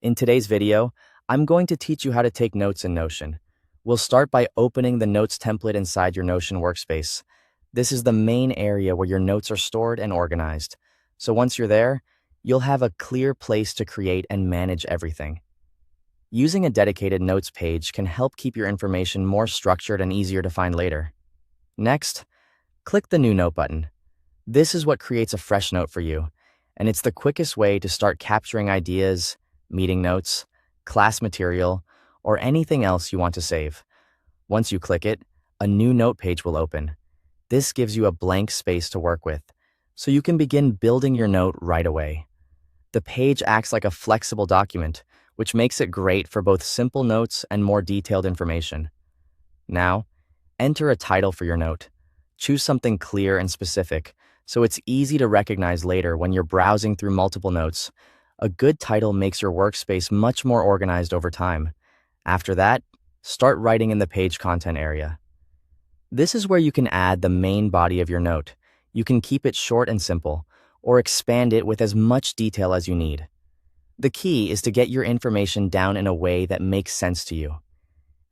In today's video, I'm going to teach you how to take notes in Notion. We'll start by opening the Notes template inside your Notion workspace. This is the main area where your notes are stored and organized. So once you're there, you'll have a clear place to create and manage everything. Using a dedicated notes page can help keep your information more structured and easier to find later. Next, click the New Note button. This is what creates a fresh note for you, and it's the quickest way to start capturing ideas, meeting notes, class material, or anything else you want to save. Once you click it, a new note page will open. This gives you a blank space to work with, so you can begin building your note right away. The page acts like a flexible document, which makes it great for both simple notes and more detailed information. Now, enter a title for your note. Choose something clear and specific, so it's easy to recognize later when you're browsing through multiple notes. A good title makes your workspace much more organized over time. After that, start writing in the page content area. This is where you can add the main body of your note. You can keep it short and simple, or expand it with as much detail as you need. The key is to get your information down in a way that makes sense to you.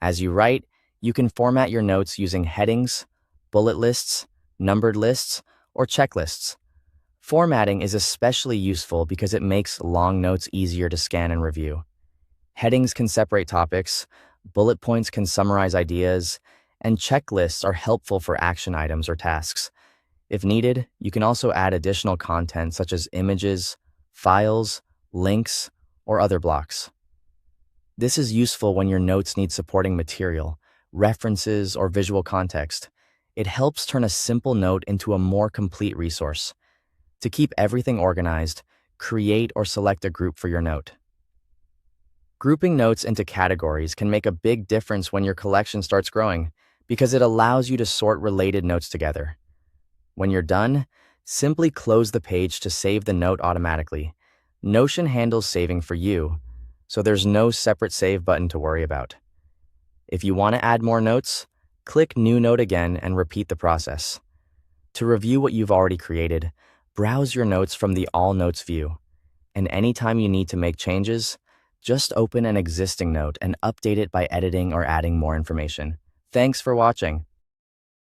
As you write, you can format your notes using headings, bullet lists, numbered lists, or checklists. Formatting is especially useful because it makes long notes easier to scan and review. Headings can separate topics, bullet points can summarize ideas, and checklists are helpful for action items or tasks. If needed, you can also add additional content such as images, files, links, or other blocks. This is useful when your notes need supporting material, references, or visual context. It helps turn a simple note into a more complete resource. To keep everything organized, create or select a group for your note. Grouping notes into categories can make a big difference when your collection starts growing because it allows you to sort related notes together. When you're done, simply close the page to save the note automatically. Notion handles saving for you, so there's no separate save button to worry about. If you want to add more notes, click New Note again and repeat the process. To review what you've already created, browse your notes from the All Notes view. And anytime you need to make changes, just open an existing note and update it by editing or adding more information. Thanks for watching.